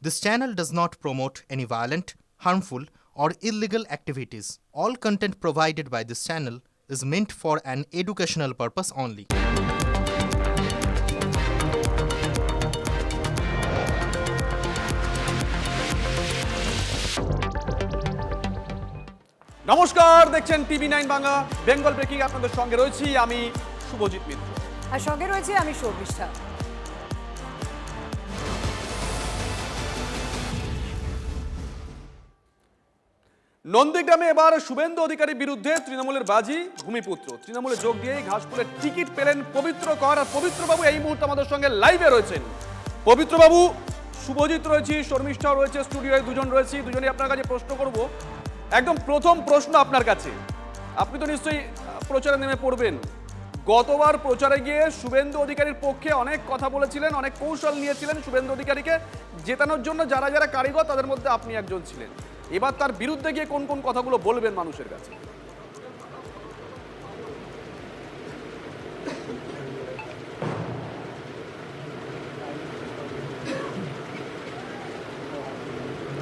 This channel does not promote any violent, harmful, or illegal activities. All content provided by this channel is meant for an educational purpose only. নমস্কার, দেখছেন টিভি9 Bangla Bengal breaking. আপনাদের সঙ্গে রয়েছি আমি শুভজিৎ মিত্র, আর সঙ্গে রয়েছে আমি শর্মিষ্ঠা। নন্দীগ্রামে এবার শুভেন্দু অধিকারীর বিরুদ্ধে তৃণমূলের বাজি। ভূমিপুত্র তৃণমূলে যোগ দিয়েই ঘাসফুলের টিকিট পেলেন পবিত্র কর। আর পবিত্রবাবু এই মুহূর্তে আমাদের সঙ্গে লাইভে রয়েছেন। পবিত্রবাবু, শুভজিৎ রয়েছি, শর্মিষ্ঠা রয়েছে, স্টুডিওয়ে দুজন রয়েছি। দুজনেই আপনার কাছে প্রশ্ন করব। একদম প্রথম প্রশ্ন আপনার কাছে, আপনি তো নিশ্চয়ই প্রচারে নেমে পড়বেন। গতবার প্রচারে গিয়ে শুভেন্দু অধিকারীর পক্ষে অনেক কথা বলেছিলেন, অনেক কৌশল নিয়েছিলেন শুভেন্দু অধিকারীকে জেতানোর জন্য। যারা যারা কারিগর তাদের মধ্যে আপনি একজন ছিলেন। এবার তার বিরুদ্ধে গিয়ে কোন কোন কথাগুলো বলবেন মানুষের কাছে?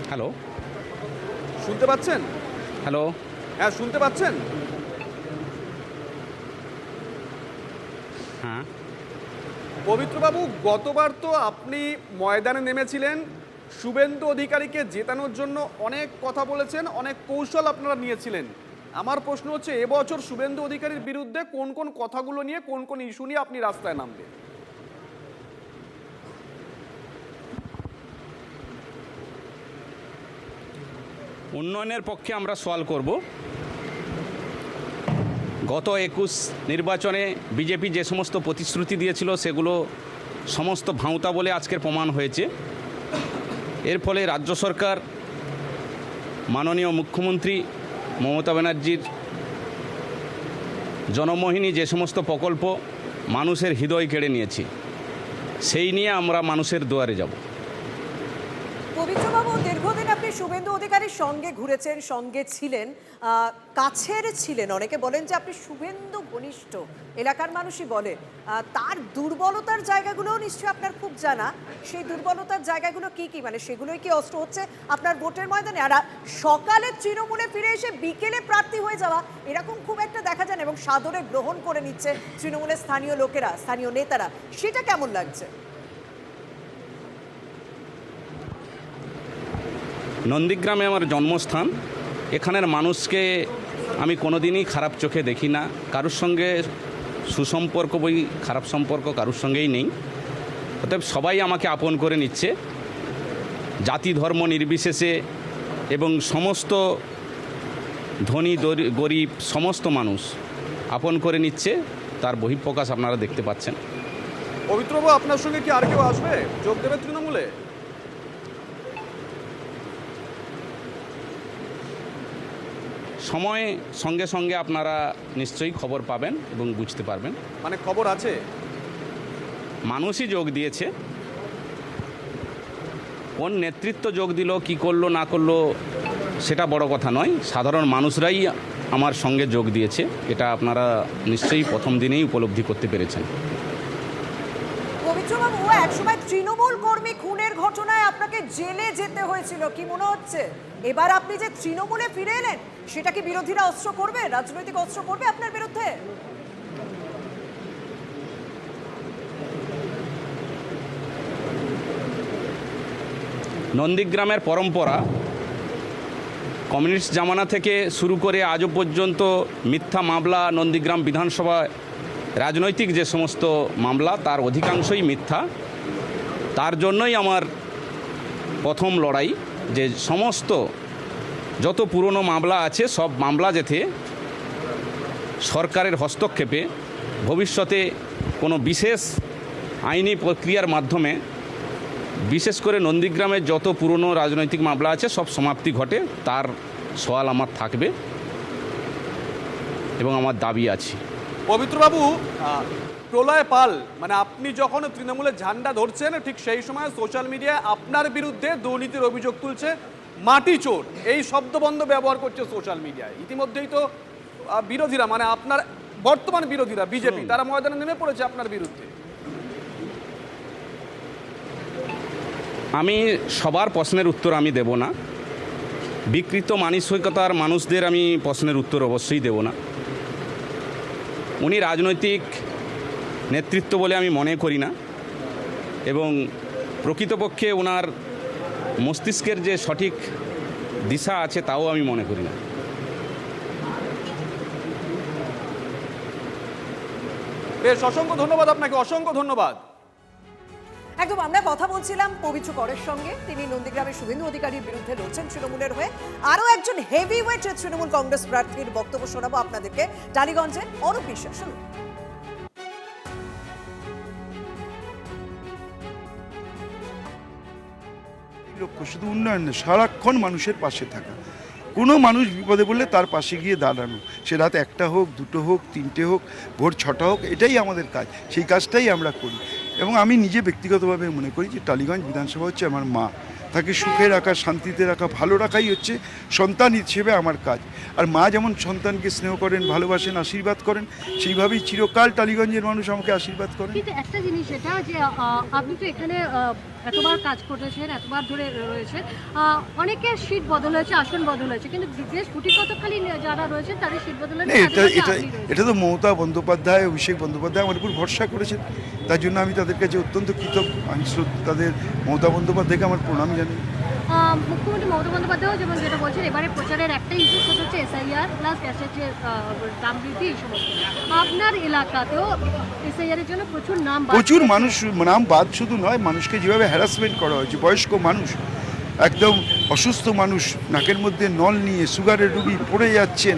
হ্যালো, শুনতে পাচ্ছেন? হ্যালো, হ্যাঁ, শুনতে পাচ্ছেন? হ্যাঁ। পবিত্রবাবু, গতবার তো আপনি ময়দানে নেমেছিলেন, শুভেন্দু অধিকারীকে জেতানোর জন্য অনেক কথা বলেছেন, অনেক কৌশল আপনারা নিয়েছিলেন। আমার প্রশ্ন হচ্ছে, এবছর শুভেন্দু অধিকারীর বিরুদ্ধে কোন কোন কথাগুলো নিয়ে, কোন কোন ইস্যু নিয়ে আপনি রাস্তায় নামবেন? উন্নয়নের পক্ষে আমরা সওয়াল করব। গত 21 নির্বাচনে বিজেপি যে সমস্ত প্রতিশ্রুতি দিয়েছিল সেগুলো সমস্ত ভাঁওতা বলে আজকের প্রমাণ হয়েছে। এর ফলে রাজ্য সরকার মাননীয় মুখ্যমন্ত্রী মমতা ব্যানার্জির জনমোহিনী যে সমস্ত প্রকল্প মানুষের হৃদয় কেড়ে নিয়েছে, সেই নিয়ে আমরা মানুষের দুয়ারে যাব। পবিত্রবাবু, দীর্ঘদিন আপনি শুভেন্দু অধিকারীর সঙ্গে ঘুরেছেন, সঙ্গে ছিলেন, কাছের ছিলেন। অনেকে বলেন যে আপনি শুভেন্দু ঘনিষ্ঠ, এলাকার মানুষই বলে। তার দুর্বলতার জায়গাগুলোও নিশ্চয়ই আপনার খুব জানা। সেই দুর্বলতার জায়গাগুলো কি কি, মানে সেগুলোই কি অস্ত্র হচ্ছে আপনার ভোটের ময়দানে? আর সকালে তৃণমূলে ফিরে এসে বিকেলে প্রার্থী হয়ে যাওয়া, এরকম খুব একটা দেখা যায় না, এবং সাদরে গ্রহণ করে নিচ্ছে তৃণমূলের স্থানীয় লোকেরা, স্থানীয় নেতারা। সেটা কেমন লাগছে? নন্দীগ্রামে আমার জন্মস্থান। এখানের মানুষকে আমি কোনোদিনই খারাপ চোখে দেখি না। কারোর সঙ্গে সুসম্পর্ক বই খারাপ সম্পর্ক কারোর সঙ্গেই নেই। অতএব সবাই আমাকে আপন করে নিচ্ছে, জাতি ধর্ম নির্বিশেষে, এবং সমস্ত ধনী গরিব সমস্ত মানুষ আপন করে নিচ্ছে। তার বহিঃপ্রকাশ আপনারা দেখতে পাচ্ছেন। পবিত্রবাবু, আপনার সঙ্গে কি আর কেউ আসবে, যোগ দেবে তৃণমূলে? সময় সঙ্গে সঙ্গে আপনারা নিশ্চয়ই খবর পাবেন এবং বুঝতে পারবেন। মানে খবর আছে, মানুষই যোগ দিয়েছে। কোন নেতৃত্ব যোগ দিল, কি করলো না করলো, সেটা বড় কথা নয়। সাধারণ মানুষরাই আমার সঙ্গে যোগ দিয়েছে, এটা আপনারা নিশ্চয়ই প্রথম দিনেই উপলব্ধি করতে পেরেছেন। পবিত্রবাবু, একসময় তৃণমূল কর্মী খুনের ঘটনায় আপনাকে জেলে যেতে হয়েছিল, কি মনে হচ্ছে এবার আপনি যে তৃণমূলে ফিরে এলেন, সেটা কি বিরোধীরা অস্ত্র করবে, রাজনৈতিক অস্ত্র করবে আপনার বিরুদ্ধে? নন্দীগ্রামের পরম্পরা কমিউনিস্ট জামানা থেকে শুরু করে আজও পর্যন্ত মিথ্যা মামলা। নন্দীগ্রাম বিধানসভায় রাজনৈতিক যে সমস্ত মামলা, তার অধিকাংশই মিথ্যা। তার জন্যই আমার প্রথম লড়াই, যে সমস্ত যত পুরনো মামলা আছে সব মামলা যাতে সরকারের হস্তক্ষেপে ভবিষ্যতে কোনো বিশেষ আইনি প্রক্রিয়ার মাধ্যমে, বিশেষ করে নন্দীগ্রামের যত পুরনো রাজনৈতিক মামলা আছে সব সমাপ্তি ঘটে, তার সওয়াল আমার থাকবে এবং আমার দাবি আছে। পবিত্রবাবু, প্রলয় পাল, মানে আপনি যখন তৃণমূলের ঝান্ডা ধরছেন ঠিক সেই সময় সোশ্যাল মিডিয়ায় আপনার বিরুদ্ধে দুর্নীতির অভিযোগ তুলছে, মাটি চোর এই শব্দবন্ধ ব্যবহার করছে সোশ্যাল মিডিয়ায়। ইতিমধ্যেই তো বিরোধীরা, মানে আপনার বর্তমান বিরোধীরা বিজেপি, তারা ময়দানে নেমে পড়েছে আপনার বিরুদ্ধে। আমি সবার প্রশ্নের উত্তর আমি দেব না, বিকৃত মানসিকতার মানুষদের আমি প্রশ্নের উত্তর অবশ্যই দেব না। উনি রাজনৈতিক নেতৃত্ব বলে আমি মনে করি না, এবং প্রকৃতপক্ষে ওনার মস্তিষ্কের যে সঠিক দিশা আছে তাও আমি মনে করি না। বেশ, অসংখ্য ধন্যবাদ আপনাকে, অসংখ্য ধন্যবাদ। একদম আমরা কথা বলছিলাম পবিত্র করের সঙ্গে, তিনি নন্দীগ্রামের শুভেন্দু অধিকারীর বিরুদ্ধে লড়ছেন তৃণমূলের হয়ে। আরও একজন হেভিওয়েট তৃণমূল কংগ্রেস প্রার্থীর বক্তব্য শোনাবো আপনাদেরকে, টালিগঞ্জের অরূপ বিশ্বাস। শুনুন। লক্ষ্য শুধু উন্নয়ন না, সারাক্ষণ মানুষের পাশে থাকা, কোনো মানুষ বিপদে পড়লে তার পাশে গিয়ে দাঁড়ানো, সে রাত 1টা হোক, 2টো হোক, 3টে হোক, ভোর 6টা হোক, এটাই আমাদের কাজ, সেই কাজটাই আমরা করি। এবং আমি নিজে ব্যক্তিগতভাবে মনে করি যে টালিগঞ্জ বিধানসভা হচ্ছে আমার মা, তাকে সুখে রাখা, শান্তিতে রাখা, ভালো রাখাই হচ্ছে সন্তান হিসেবে আমার কাজ। আর মা যেমন সন্তানকে স্নেহ করেন, ভালোবাসেন, আশীর্বাদ করেন, সেইভাবেই চিরকাল টালিগঞ্জের মানুষ আমাকে আশীর্বাদ করেন। কিন্তু একটা জিনিস এটা যে আপনি তো এখানে এতবার কাজ করেছেন, এতবার ধরে রয়েছেন, অনেকের সিট বদল হয়েছে, আসন বদল হয়েছে, কিন্তু বেশ গুটি কতখানি যারা রয়েছেন তাদের সিট বদল হয়েছে। এটা তো মমতা বন্দ্যোপাধ্যায়, অভিষেক বন্দ্যোপাধ্যায় আমার উপর ভরসা করেছেন, তার জন্য আমি তাদের কাছে অত্যন্ত কৃতজ্ঞ। আমি তাদের, মমতা বন্দ্যোপাধ্যায়কে আমার প্রণাম জানাই। মুখ্যমন্ত্রী মমতা বন্দ্যোপাধ্যায় যেমন যেটা বলছেন, এবারে প্রচারের একটা ইস্যু সেটা হচ্ছে SIR প্লাস গ্যাসের দাম বৃদ্ধি, এই সমস্ত। আপনার এলাকাতেও SIR এর জন্য প্রচুর মানুষ নাম বাদ শুধু নয়, মানুষকে যেভাবে হ্যারাসমেন্ট করা হয়েছে, বয়স্ক মানুষ, একদম অসুস্থ মানুষ, নাকের মধ্যে নল নিয়ে সুগারের রুগী পড়ে যাচ্ছেন,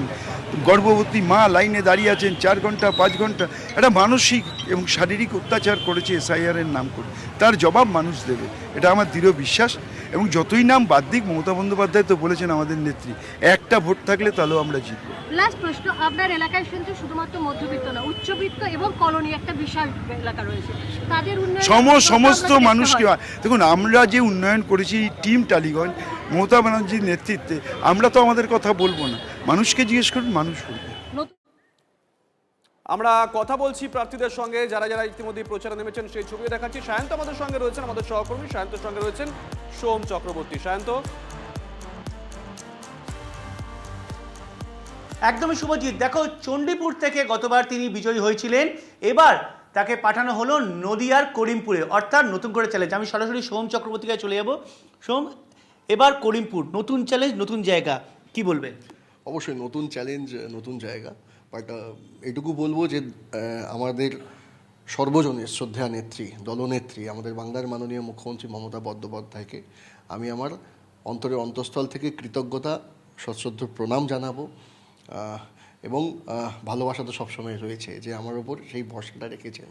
গর্ভবতী মা লাইনে দাঁড়িয়ে আছেন 4 ঘন্টা 5 ঘন্টা, একটা মানসিক এবং শারীরিক অত্যাচার করেছে SIR এর নাম করে, তার জবাব মানুষ দেবে, এটা আমার দৃঢ় বিশ্বাস। এবং যতই নাম বাদ দিক, মমতা বন্দ্যোপাধ্যায় তো বলেছেন আমাদের নেত্রী, একটা ভোট থাকলে তাহলেও আমরা জিতব। লাস্ট প্রশ্ন, আপনার এলাকায় কিন্তু শুধুমাত্র মধ্যবিত্ত না, উচ্চবিত্ত এবং কলোনি একটা বিশাল এলাকা রয়েছে, তাদের উন্নয়ন সমস্ত মানুষকে দেখুন, আমরা যে উন্নয়ন করেছি টিম টালিগঞ্জ মমতা ব্যানার্জির নেতৃত্বে, আমরা তো আমাদের কথা বলবো না, মানুষকে জিজ্ঞেস করুন, মানুষ বলবে। আমরা কথা বলছি প্রার্থীদের সঙ্গে, যারা যারা ইতিমধ্যে প্রচারে নেমেছেন সেই ছবি দেখাচ্ছি। সায়ন্ত আমাদের সঙ্গে রয়েছেন, আমাদের সহকর্মী সায়ন্তর সঙ্গে রয়েছেন সোম চক্রবর্তী। সায়ন্ত। একদমই শুভজিৎ, দেখো চণ্ডীপুর থেকে গতবার তিনি বিজয়ী হয়েছিলেন, এবার তাকে পাঠানো হলো নদিয়ার করিমপুরে, অর্থাৎ নতুন করে চ্যালেঞ্জ। আমি সরাসরি সোম চক্রবর্তীকে চলে যাব। সোম, এবার করিমপুর, নতুন চ্যালেঞ্জ, নতুন জায়গা, কি বলবে? অবশ্যই নতুন চ্যালেঞ্জ, নতুন জায়গা, বাট এটুকু বলবো যে আমাদের সর্বজনের শ্রদ্ধেয়া নেত্রী, দলনেত্রী, আমাদের বাংলার মাননীয় মুখ্যমন্ত্রী মমতা বন্দ্যোপাধ্যায়কে আমি আমার অন্তরের অন্তঃস্থল থেকে কৃতজ্ঞতা, সশ্রদ্ধ প্রণাম জানাবো। এবং ভালোবাসা তো সবসময় রয়েছে, যে আমার ওপর সেই ভরসাটা রেখেছেন।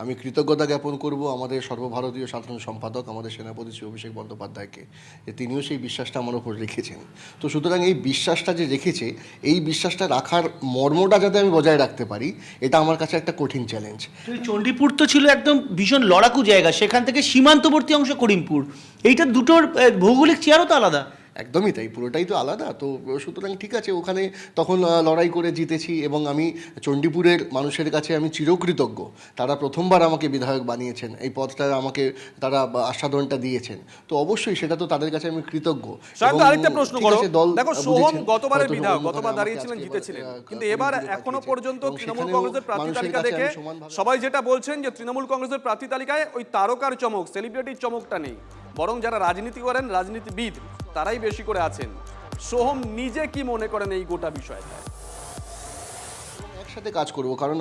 আমি কৃতজ্ঞতা জ্ঞাপন করব আমাদের সর্বভারতীয় সাধারণ সম্পাদক, আমাদের সেনাপতি শ্রী অভিষেক বন্দ্যোপাধ্যায়কে, যে তিনিও সেই বিশ্বাসটা আমার ওপর রেখেছেন। তো সুতরাং এই বিশ্বাসটা যে রেখেছে, এই বিশ্বাসটা রাখার মর্মটা যাতে আমি বজায় রাখতে পারি, এটা আমার কাছে একটা কঠিন চ্যালেঞ্জ। চণ্ডীপুর তো ছিল একদম ভীষণ লড়াকু জায়গা, সেখান থেকে সীমান্তবর্তী অংশ করিমপুর, এইটা দুটোর ভৌগোলিক চেয়ারও তো আলাদা। একদমই তাই, পুরোটাই তো আলাদা। তো সুতরাং ঠিক আছে, ওখানে তখন লড়াই করে জিতেছি, এবং আমি চণ্ডীপুরের মানুষের কাছে আমি চিরকৃতজ্ঞ। তারা প্রথমবার আমাকে বিধায়ক বানিয়েছেন, এই পদটা আমাকে তারা আস্বাদনটা দিয়েছেন, তো অবশ্যই সেটা তো তাদের কাছে আমি কৃতজ্ঞ। আরেকটা প্রশ্ন করো, দেখো সোহম গতবারের বিধায়ক, গতবার দাঁড়িয়েছিলেন, জিতেছিলেন, কিন্তু এবার এখনো পর্যন্ত তৃণমূল কংগ্রেসের প্রার্থী তালিকা দেখে সবাই যেটা বলছেন যে তৃণমূল কংগ্রেসের প্রার্থী তালিকায় ওই তারকার চমক, সেলিব্রিটির চমকটা নেই, বরং যারা রাজনীতি করেন, রাজনীতিবিদ, তারাই বেশি করে আছেন। সোহম নিজে কি মনে করেন এই গোটা বিষয়টা? একসাথে কাজ করব, কারণ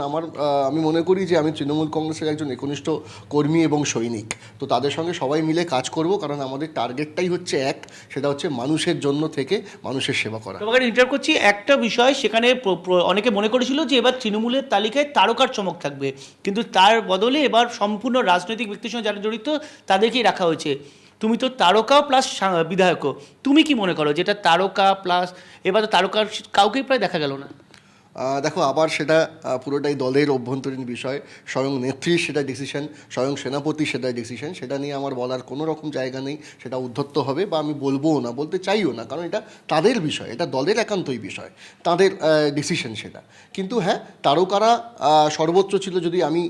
আমি মনে করি যে আমি তৃণমূল কংগ্রেসের একজন একনিষ্ঠ কর্মী এবং সৈনিক, তো তাদের সঙ্গে সবাই মিলে কাজ করব, কারণ আমাদের টার্গেটটাই হচ্ছে এক, সেটা হচ্ছে মানুষের জন্য থেকে মানুষের সেবা করা। তোমাকে ইন্টার করছি একটা বিষয়, সেখানে অনেকে মনে করেছিল যে এবার তৃণমূলের তালিকায় তারকার চমক থাকবে, কিন্তু তার বদলে এবার সম্পূর্ণ রাজনৈতিক ব্যক্তির সঙ্গে যারা জড়িত তাদেরকেই রাখা হয়েছে। তুমি তো তারকা প্লাস বিধায়কও, তুমি কি মনে করো যেটা তারকা প্লাস, এবার তো তারকার কাউকেই প্রায় দেখা গেল না? দেখো আবার সেটা পুরোটাই দলের অভ্যন্তরীণ বিষয়, স্বয়ং নেত্রীর সেটা ডিসিশন, স্বয়ং সেনাপতি সেটা ডিসিশন, সেটা নিয়ে আমার বলার কোনো রকম জায়গা নেই। সেটা উদ্ধত্ত হবে বা আমি বলবোও না, বলতে চাইও না, কারণ এটা তাদের বিষয়, এটা দলের একান্তই বিষয়, তাদের ডিসিশন সেটা। কিন্তু হ্যাঁ, তারকারা সর্বোচ্চ ছিল। যদি আমি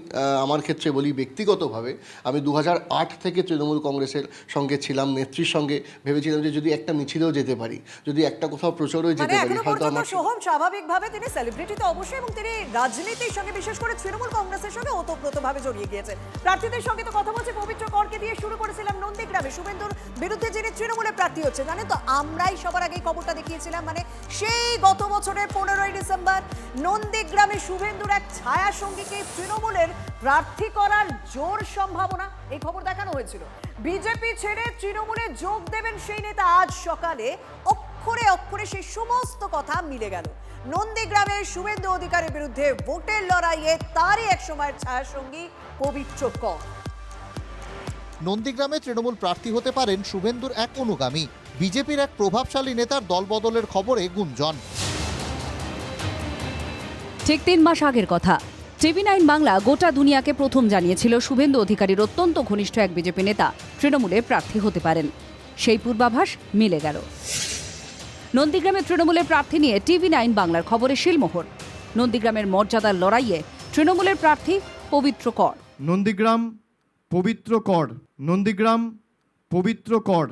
আমার ক্ষেত্রে বলি ব্যক্তিগতভাবে, আমি 2008 থেকে তৃণমূল কংগ্রেসের সঙ্গে ছিলাম, নেত্রীর সঙ্গে ভেবেছিলাম যে যদি একটা মিছিলেও যেতে পারি, যদি একটা কোথাও প্রচারেও যেতে পারি, এখনো হয়তো পর্যন্ত আমার সোহম স্বাভাবিকভাবে তিনি সেলিব্রিটি তো অবশ্যই, এবং তিনি রাজনীতির সঙ্গে বিশেষ করে তৃণমূল কংগ্রেসের সঙ্গে ওতপ্রোতভাবে জড়িয়ে গিয়েছেন। প্রার্থীদের সঙ্গে তো কথা বলছি, পবিত্র করকে দিয়ে শুরু করেছিলাম নন্দীগ্রামে শুভেন্দুর বিরুদ্ধে যিনি তৃণমূলের প্রার্থী হচ্ছে, জানেন তো আমরাই সবার আগে খবরটা দেখিয়েছিলাম, মানে সেই গত বছরের 15ই ডিসেম্বর নন্দীগ্রামে শুভেন্দুর এক ছায়া সঙ্গীকে তৃণমূলের প্রার্থী করার জোর সম্ভাবনা, এই খবর দেখানো হয়েছিল। বিজেপি ছেড়ে তৃণমূলে যোগ দেবেন সেই নেতা আজ সকালে অক্ষরে অক্ষরে সেই সমস্ত কথা মিলে গেল। নন্দীগ্রামের শুভেন্দু অধিকারীর বিরুদ্ধে ভোটের লড়াইয়ে তারই এক সময়ের ছায়াসঙ্গী পবিত্র কর। নন্দীগ্রামে তৃণমূল প্রার্থী হতে পারেন শুভেন্দুর এক অনুগামী। বিজেপির এক প্রভাবশালী নেতার দলবদলের খবরে গুঞ্জন। ঠিক 3 মাস আগের কথা, TV9 বাংলা গোটা দুনিয়াকে প্রথম জানিয়েছিল শুভেন্দু অধিকারীর অত্যন্ত ঘনিষ্ঠ এক বিজেপি নেতা তৃণমূলের প্রার্থী হতে পারেন। সেই পূর্বাভাস মিলে গেল। নন্দীগ্রামে তৃণমূলের প্রার্থী নিয়ে TV9 বাংলার খবরে শিলমোহর। নন্দীগ্রামের মর্যাদার লড়াইয়ে তৃণমূলের প্রার্থী পবিত্র কর। নন্দীগ্রাম পবিত্র কর, নন্দীগ্রাম পবিত্র কর।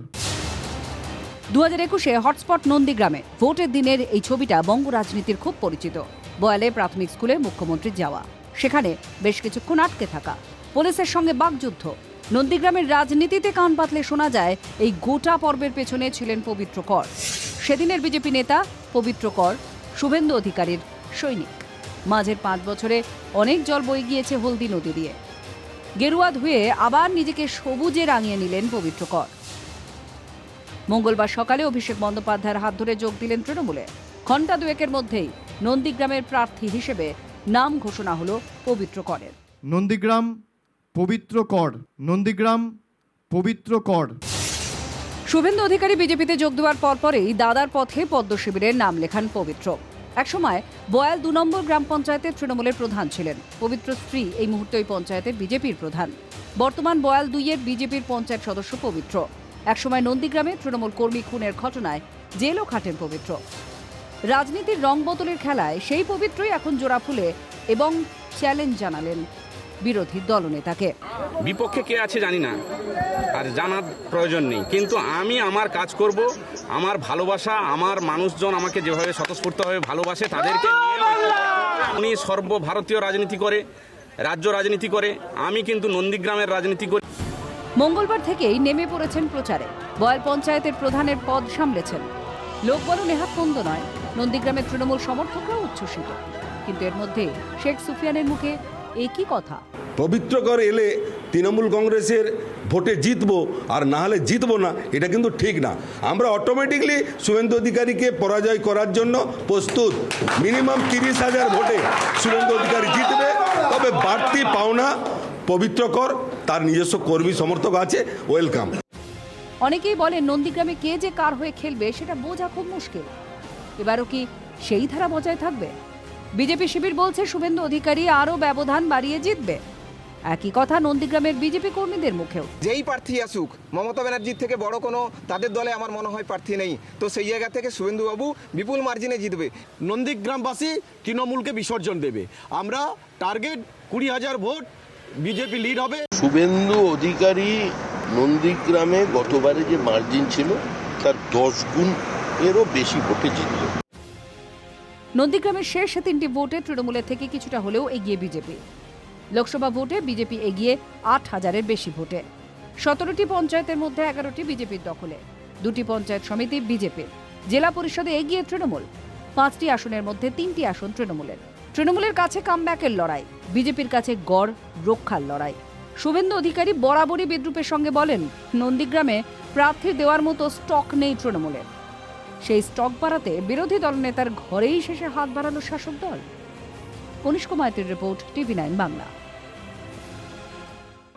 2021-এ হটস্পট নন্দীগ্রামে ভোটের দিনের এই ছবিটা বঙ্গ রাজনীতির খুব পরিচিত। বয়ালে প্রাথমিক স্কুলে মুখ্যমন্ত্রীর যাওয়া, সেখানে বেশ কিছুক্ষণ আটকে থাকা, পুলিশের সঙ্গে বাকযুদ্ধ। নন্দীগ্রামের রাজনীতিতে কান পাতলে শোনা যায় এই গোটা পর্বের পেছনে ছিলেন পবিত্র কর। সেদিনের বিজেপি নেতা পবিত্র কর শুভেন্দু অধিকারীর সৈনিক। মাঝের 5 বছরে অনেক জল বয়ে গিয়েছে হলদি নদী দিয়ে। গেরুয়া ধুয়ে আবার নিজেকে সবুজে রাঙিয়ে নিলেন পবিত্র কর। মঙ্গলবার সকালে অভিষেক বন্দ্যোপাধ্যায়ের হাত ধরে যোগ দিলেন তৃণমূলে। ঘণ্টা দুয়েকের মধ্যেই নন্দীগ্রামের প্রার্থী হিসেবে নাম ঘোষণা হলো পবিত্র করের। নন্দীগ্রাম পবিত্র কর, নন্দীগ্রাম পবিত্র কর। শুভেন্দু অধিকারী বিজেপিতে যোগ দেওয়ার পরপরেই দাদার পথে পদ্ম শিবিরের নাম লেখান পবিত্র। একসময় বয়াল 2 নম্বর গ্রাম পঞ্চায়েতের তৃণমূলের প্রধান ছিলেন। পবিত্র স্ত্রী এই মুহূর্তে ওই পঞ্চায়েতের বিজেপির প্রধান। বর্তমান বয়াল 2-এর বিজেপির পঞ্চায়েত সদস্য পবিত্র। একসময় নন্দীগ্রামে তৃণমূল কর্মী খুনের ঘটনায় জেলও খাটেন পবিত্র। রাজনীতির রং বদলের খেলায় সেই পবিত্রই এখন জোড়া ফুলে এবং চ্যালেঞ্জ জানালেন বিরোধী দলনেতাকে। বিপক্ষে কে আছে জানি না, আর জানার প্রয়োজন নেই, কিন্তু আমি আমার কাজ করব। আমার ভালোবাসা, আমার মানুষজন আমাকে যেভাবে স্বতঃস্ফূর্তভাবে ভালোবাসে তাদেরকে নিয়ে উনি সর্বভারতীয় রাজনীতি করে, রাজ্য রাজনীতি করে, আমি কিন্তু নন্দীগ্রামের রাজনীতি করি। মঙ্গলবার থেকেই নেমে পড়েছেন প্রচারে। বয়াল পঞ্চায়েতের প্রধানের পদ সামলেছেন। লোকবল নেহাত মন্দ নয়, নন্দীগ্রামের তৃণমূল সমর্থকরাও উচ্ছ্বসিত। কিন্তু এর মধ্যে শেখ সুফিয়ানের মুখে একই কথা। পবিত্র কর এলে তৃণমূল কংগ্রেসের ভোটে জিতবো, আর না হলে জিতবো না, এটা কিন্তু ঠিক না। আমরা অটোমেটিকলি শুভেন্দু অধিকারীকে পরাজয় করার জন্য প্রস্তুত। মিনিমাম 30,000 ভোটে শুভেন্দু অধিকারী জিতবে। তবে বাড়তি পাওনা পবিত্র কর, তার নিজস্ব কর্মী সমর্থক আছে, ওয়েলকাম। অনেকেই বলেন নন্দীগ্রামে কে যে কার হয়ে খেলবে সেটা বোঝা খুব মুশকিল। এবারও কি সেই ধারা বজায় থাকবে? বিজেপি শিবির বলছে শুভেন্দু অধিকারী আরও ব্যবধান বাড়িয়ে জিতবে। একই কথা নন্দীগ্রামের বিজেপি কর্মীদের মুখেও। যেই প্রার্থী আসুক, মমতা ব্যানার্জির থেকে বড় কোনো তাদের দলে আমার মনে হয় প্রার্থী নেই, তো সেই জায়গা থেকে শুভেন্দুবাবু বিপুল মার্জিনে জিতবে। নন্দীগ্রামবাসী তৃণমূলকে বিসর্জন দেবে। আমরা টার্গেট 20,000 ভোট, বিজেপি লিড হবে। শুভেন্দু অধিকারী নন্দীগ্রামে গতবারে যে মার্জিন ছিল তার 10 গুণ এরও বেশি ভোটে জিতবে। নন্দীগ্রামের শেষ 3টি ভোটে তৃণমূলের থেকে কিছুটা হলেও এগিয়ে বিজেপি। লোকসভা ভোটে বিজেপি এগিয়ে 8,000-এর বেশি ভোটে। 17টি পঞ্চায়েতের মধ্যে 11টি বিজেপির দখলে, 2টি পঞ্চায়েত সমিতি বিজেপির। জেলা পরিষদে এগিয়ে তৃণমূল। 5টি আসনের মধ্যে 3টি আসন তৃণমূলের। তৃণমূলের কাছে কামব্যাকের লড়াই, বিজেপির কাছে গড় রক্ষার লড়াই। শুভেন্দু অধিকারী বরাবরই বিদ্রুপের সঙ্গে বলেন, নন্দীগ্রামে প্রার্থী দেওয়ার মতো স্টক নেই তৃণমূলের। সেই স্টক বাড়াতে বিরোধী দলনেতার ঘরেই শেষে হাত বাড়ালো শাসক দল। কনিষ্ক মাইতির রিপোর্ট, TV9 বাংলা।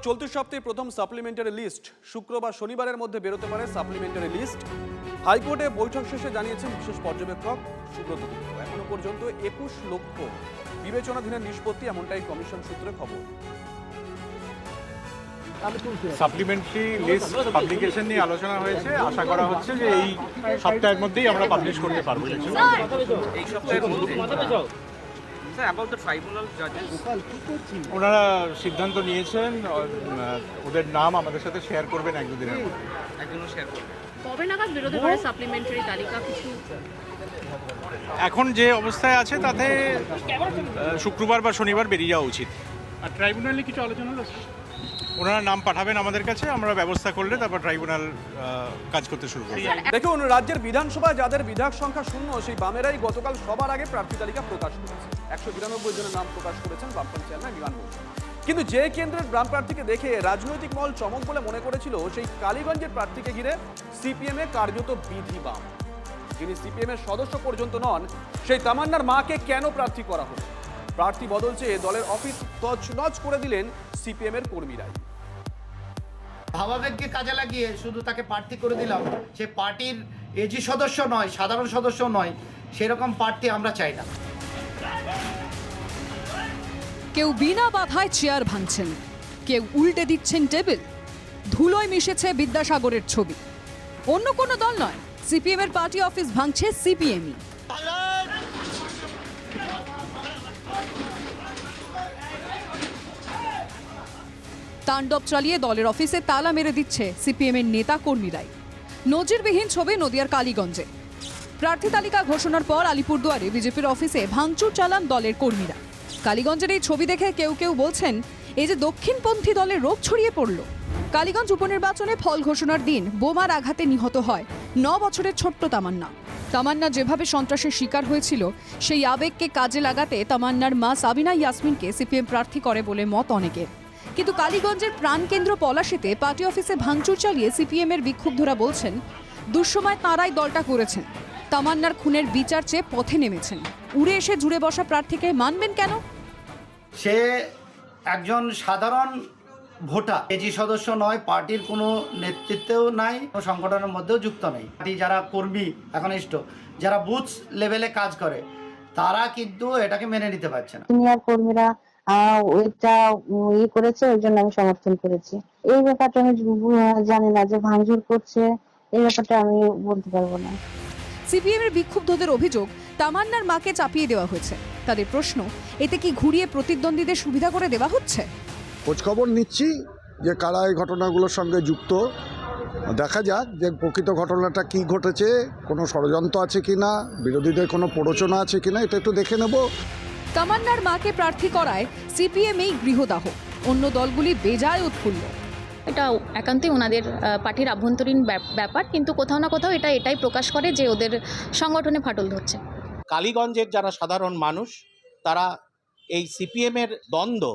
চলতি সপ্তাহে প্রথম সাপ্লিমেন্টারি লিস্ট শুক্রবার শনিবারের মধ্যে বেরোতে পারে সাপ্লিমেন্টারি লিস্ট। হাইকোর্টে বৈঠক শেষে জানিয়েছেন বিশেষ পর্যবেক্ষক সুব্রত গুপ্ত। এখনো পর্যন্ত 21 লক্ষ বিবেচনাধীনের নিষ্পত্তি, এমনটাই কমিশন সূত্রে খবর। সাপ্লিমেন্টারি লিস্ট পাবলিকেশন নিয়ে আলোচনা হয়েছে, আশা করা হচ্ছে যে এই সপ্তাহের মধ্যেই আমরা পাবলিশ করতে পারবো। এই সপ্তাহের মধ্যে ওনারা সিদ্ধান্ত নিয়েছেন, ওদের নাম আমাদের সাথে শেয়ার করবেন এক দুদিনের মধ্যে। কবে নাগাদ বেরোতে পারে সাপ্লিমেন্টারি তালিকা কিছু? এখন যে অবস্থায় আছে তাতে শুক্রবার বা শনিবার বেরিয়ে যাওয়া উচিত। আর ট্রাইব্যুনালে কিছু আলোচনা হলো? ওনারা নাম পাঠাবেন আমাদের কাছে, আমরা ব্যবস্থা করলে তারপর ট্রাইব্যুনাল কাজ করতে শুরু করবে। দেখুন, রাজ্যের বিধানসভায় যাদের বিধায়ক সংখ্যা শূন্য, সেই বামেরাই গতকাল সবার আগে প্রার্থী তালিকা প্রকাশ করেছে। 192 জনের নাম প্রকাশ করেছেন বামফ্রন্ট চেয়ারম্যান বিমান বসু। কিন্তু যে কেন্দ্রের বাম প্রার্থীকে দেখে রাজনৈতিক মহল চমক বলে মনে করেছিল, সেই কালীগঞ্জের প্রার্থীকে ঘিরে সিপিএমে কার্যত বিধি বাম। যিনি সিপিএম এর সদস্য পর্যন্ত নন, সেই তামান্নার মাকে কেন প্রার্থী করা হলো? প্রার্থী বদল চেয়ে দলের অফিস তছনছ করে দিলেন সিপিএম এর কর্মীরাই। ভাবাবেগকে কাজে লাগিয়ে শুধু তাকে প্রার্থী করে দিলাম, সে পার্টির এজি সদস্য নয়, সাধারণ সদস্য নয়, সেরকম প্রার্থী আমরা চাই না। কেউ বিনা বাধায় চেয়ার ভাঙছেন, কেউ উল্টে দিচ্ছেন টেবিল। ধুলোয় মিশেছে বিদ্যাসাগরের ছবি। অন্য কোনো দল নয়, সিপিএম এর পার্টি অফিস ভাঙছে সিপিএমই। তাণ্ডব চালিয়ে দলের অফিসে তালা মেরে দিচ্ছে সিপিএম এর নেতা কর্মীরাই। নজিরবিহীন ছবি নদিয়ার কালীগঞ্জে। প্রার্থী তালিকা ঘোষণার পর আলিপুরদুয়ারে বিজেপির অফিসে ভাঙচুর চালান দলের কর্মীরা। কালীগঞ্জের এই ছবি দেখে কেউ কেউ বলছেন, এই যে দক্ষিণপন্থী দলের রোগ ছড়িয়ে পড়ল। কালীগঞ্জ উপনির্বাচনে ফল ঘোষণার দিন বোমার আঘাতে নিহত হয় 9 বছরের ছোট্ট তামান্না। তামান্না যেভাবে সন্ত্রাসের শিকার হয়েছিল, সেই আবেগকে কাজে লাগাতে তামান্নার মা সাবিনা ইয়াসমিনকে সিপিএম প্রার্থী করে বলে মত অনেকের। কিন্তু কালীগঞ্জের প্রাণকেন্দ্র পলাশীতে পার্টি অফিসে ভাঙচুর চালিয়ে সিপিএম এর বিক্ষুব্ধরা বলছেন, দুঃসময় তাঁরাই দলটা করেছেন। তামান্নার খুনের বিচার চেয়ে পথে নেমেছেন। উড়ে এসে জুড়ে বসা প্রার্থীকে মানবেন কেন? সে একজন সাধারণ ভোটার, এজি সদস্য নয়, পার্টির কোনো নেতৃত্বেও নাই, কোনো সংগঠনের মধ্যেও যুক্ত নেই। পার্টি যারা কর্মী একনিষ্ঠ, যারা বুথ লেভেলে কাজ করে, তারা কিন্তু এটাকে মেনে নিতে পারছে না। সিনিয়র কর্মীরা ওইটা করেছে, ওই জন্য আমি সমর্থন করেছি। এই ব্যাপারটা আমি জানি না যে ভাঙচুর করছে, এই ব্যাপারটা আমি বলতে পারবো না। সিপিএম এর বিক্ষুব্ধদের অভিযোগ, তামান্নার মাকে চাপিয়ে দেওয়া হয়েছে। তাদের প্রশ্ন, এতে কি ঘুরিয়ে প্রতিদ্বন্দ্বীদের সুবিধা করে দেওয়া হচ্ছে? খোঁজখবর নিচ্ছি যে কারা এই ঘটনাগুলোর সঙ্গে যুক্ত। দেখা যাক যে প্রকৃত ঘটনাটা কি ঘটেছে, কোনো ষড়যন্ত্র আছে কিনা, বিরোধীদের কোনো প্ররোচনা আছে কিনা, এটা একটু দেখে নেব। তামান্নার মাকে প্রার্থী করায় সিপিএম এই গৃহদাহ, অন্য দলগুলি বেজায় উৎফুল্ল। এটা একান্তই ওনাদের পার্টির আভ্যন্তরীণ ব্যাপার, কিন্তু কোথাও না কোথাও এটাই প্রকাশ করে যে ওদের সংগঠনে ফাটল ধরছে। কালীগঞ্জের যারা সাধারণ মানুষ, তারা এই সিপিএমের দ্বন্দ্ব,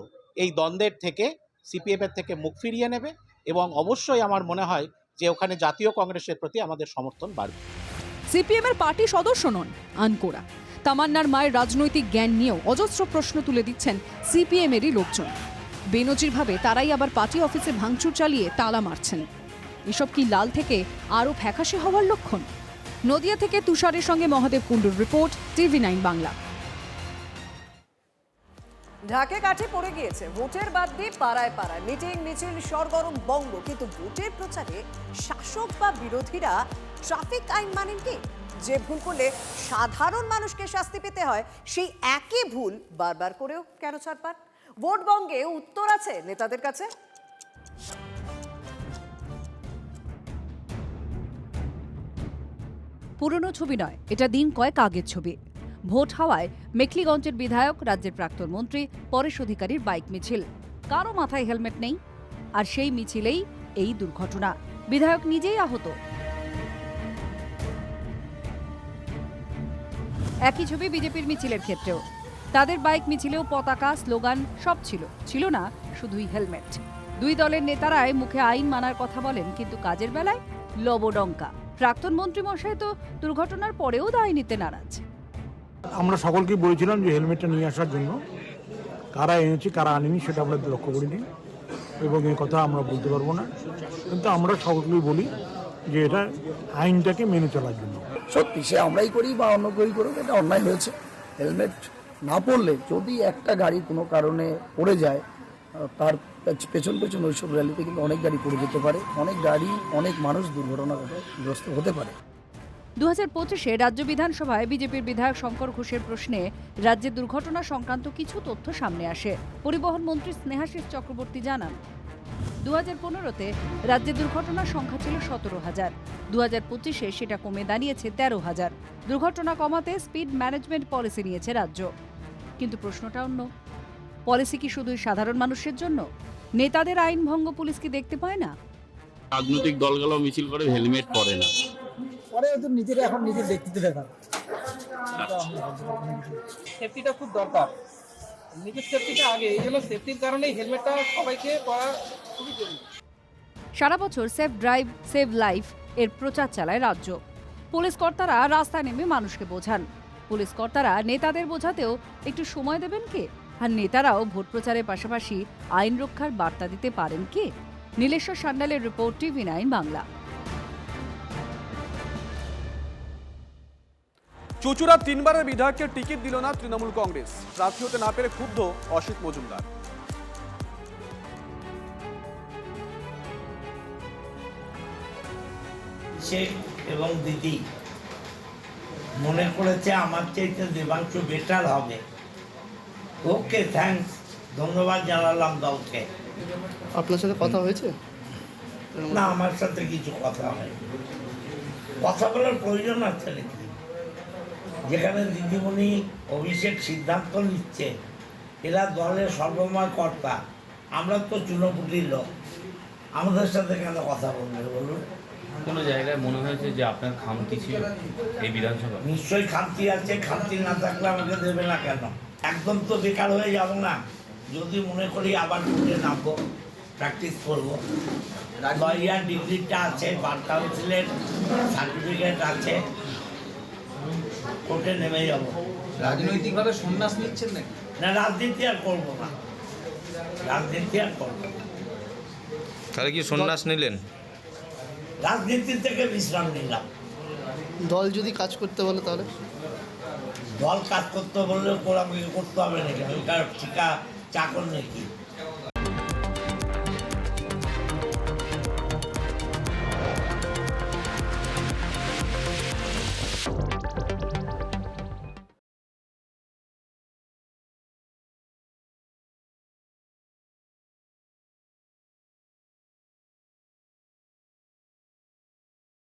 এই দ্বন্দ্বের থেকে সিপিএমের থেকে মুখ ফিরিয়ে নেবে এবং অবশ্যই আমার মনে হয় যে ওখানে জাতীয় কংগ্রেসের প্রতি আমাদের সমর্থন বাড়বে। সিপিএম এর পার্টি সদস্য নন আনকোরা। তামান্নার মায়ের রাজনৈতিক জ্ঞান নিয়েও অজস্র প্রশ্ন তুলে দিচ্ছেন সিপিএম এরই লোকজন। বেনজিরভাবে তারাই আবার পার্টি অফিসে ভাঙচুর চালিয়ে তালা মারছেন। এসব কি লাল থেকে আরও ফ্যাকাশে হওয়ার লক্ষণ? নদিয়া থেকে তুষারের সঙ্গে মহাদেব কুণ্ডুর রিপোর্ট, TV9 বাংলা। ঢাকে কাঠে পড়ে গিয়েছে ভোটের বাদ দিয়ে পাড়ায় পাড়ায় মিটিং মিছিল সরগরম বঙ্গ। কিন্তু ভোটের প্রচারে শাসক বা বিরোধীরা ট্রাফিক আইন মানেন কি? যে ভুল করলে সাধারণ মানুষকে শাস্তি পেতে হয়, সেই একই ভুল বারবার করেও কেন ছাড় পান? ভোট বঙ্গে উত্তর আছে নেতাদের কাছে। পুরনো ছবি নয়, এটা দিন কয়েক আগের ছবি। ভোট হাওয়ায় মেখলিগঞ্জের বিধায়ক, রাজ্যের প্রাক্তন মন্ত্রী পরেশ অধিকারীর বাইক মিছিল। কারো মাথায় হেলমেট নেই, আর সেই মিছিলেই এই দুর্ঘটনা। বিধায়ক নিজেই আহত। একই ছবি বিজেপির মিছিলের ক্ষেত্রেও। তাদের বাইক মিছিলেও পতাকা, স্লোগান সব ছিল না শুধুই হেলমেট। দুই দলের নেতারাই মুখে আইন মানার কথা বলেন, কিন্তু কাজের বেলায় লবডঙ্কা। প্রাক্তন মন্ত্রী মশাই তো দুর্ঘটনার পরেও দায় নিতে নারাজ। আমরা সকলকে বলেছিলাম যে হেলমেটটা নিয়ে আসার জন্য, কারা এনেছে কারা আনেনি সেটা আমরা লক্ষ্য করিনি। এবং এই কথা আমরা বলতে পারবো না, কিন্তু আমরা সকলেই বলি যে এটা আইনটাকে মেনে চলার জন্য। সত্যি সে আমরাই করি বা অন্য কেউই করুক, এটা অন্যায় হয়েছে। হেলমেট না পরলে যদি একটা গাড়ি কোনো কারণে পড়ে যায়, তার পেছন পেছন ওইসব র্যালিতে কিন্তু অনেক গাড়ি পড়ে যেতে পারে, অনেক গাড়ি অনেক মানুষ দুর্ঘটনাগ্রস্ত হতে পারে। 2025-এ রাজ্য বিধানসভায় বিজেপির বিধায়ক শঙ্কর ঘোষের প্রশ্নে রাজ্যে দুর্ঘটনা সংক্রান্ত কিছু তথ্য সামনে আসে। পরিবহন মন্ত্রী স্নেহাশিস চক্রবর্তী জানান, 2015-তে রাজ্যে দুর্ঘটনার সংখ্যা ছিল 17,000, 2025-এ সেটা কমে দাঁড়িয়েছে 13,000। দুর্ঘটনা কমাতে স্পিড ম্যানেজমেন্ট পলিসি নিয়েছে রাজ্য। কিন্তু প্রশ্নটা অন্য, পলিসি কি শুধুই সাধারণ মানুষের জন্য? নেতাদের আইন ভঙ্গ পুলিশ কি দেখতে পায় না? রাজনৈতিক দলগুলো মিছিল করে হেলমেট পরে না, পরে ওদের নিজেরা এখন নিজের ব্যক্তিত্ব দেখা। সেফটিটা খুব দরকার, নিজের সেফটিটা আগে, এই জন্য সেফটির কারণেই হেলমেটটা সবাইকে পরা খুবই জরুরি। সারা বছর সেফ ড্রাইভ সেভ লাইফ এর প্রচার চালায় রাজ্য। পুলিশ কর্তারা রাস্তায় নেমে মানুষকে বোঝান। পুলিশ কর্তারা নেতাদের বোঝাতেও একটু সময় দেবেন কে? আর নেতারাও ভোট প্রচারের পাশাপাশি আইন রক্ষার বার্তা দিতে পারেন কে? Nileshwar সান্যালের report, TV9 Bangla. চুঁচুড়া 3বারের বিধায়ককে টিকিট দিল না তৃণমূল কংগ্রেস। প্রার্থী হতে না পেরে ক্ষুব্ধ অসিত মজুমদার। শেখ এবং দিদি মনে করেছে আমার চাইতে দেবাংশু বেটার হবে। ওকে, থ্যাঙ্কস, ধন্যবাদ জানালাম দলকে। আপনার সাথে কথা হয়েছে? না, আমার সাথে কিছু কথা হয়নি। কথা বলার প্রয়োজন আছে নাকি? যেখানে দিদিমণি অভিষেক সিদ্ধান্ত নিচ্ছে, এরা দলের সর্বময় কর্তা, আমরা তো চুনোপুটির লোক, আমাদের সাথে কেন কথা বলবে বলুন? কোনো জায়গায় মনে হয়েছে যে আপনার খামতি ছিল এই বিধানসভা? নিশ্চয়ই খামতি আছে, খামতি না থাকলে আমাকে দেবে না কেন? একদম তো বেকার হয়ে যাব না। যদি মনে করি আবার কোর্টে নামবো, প্র্যাকটিস করবো, লয়ার ডিগ্রিটা আছে, বার কাউন্সিলের সার্টিফিকেট আছে, কোর্টে নেমে যাবো। রাজনৈতিকভাবে সন্ন্যাস নিচ্ছেন নাকি? না, রাজনীতি আর করবো না, রাজনীতি আর করবো না। তাহলে কি সন্ন্যাস নিলেন? রাজনীতি থেকে বিশ্রাম নিলাম। দল যদি কাজ করতে বলে তাহলে? দল কাজ করতে বললে আমাকে করতে হবে নাকি? আমি কার ঠিকা চাকর নাকি?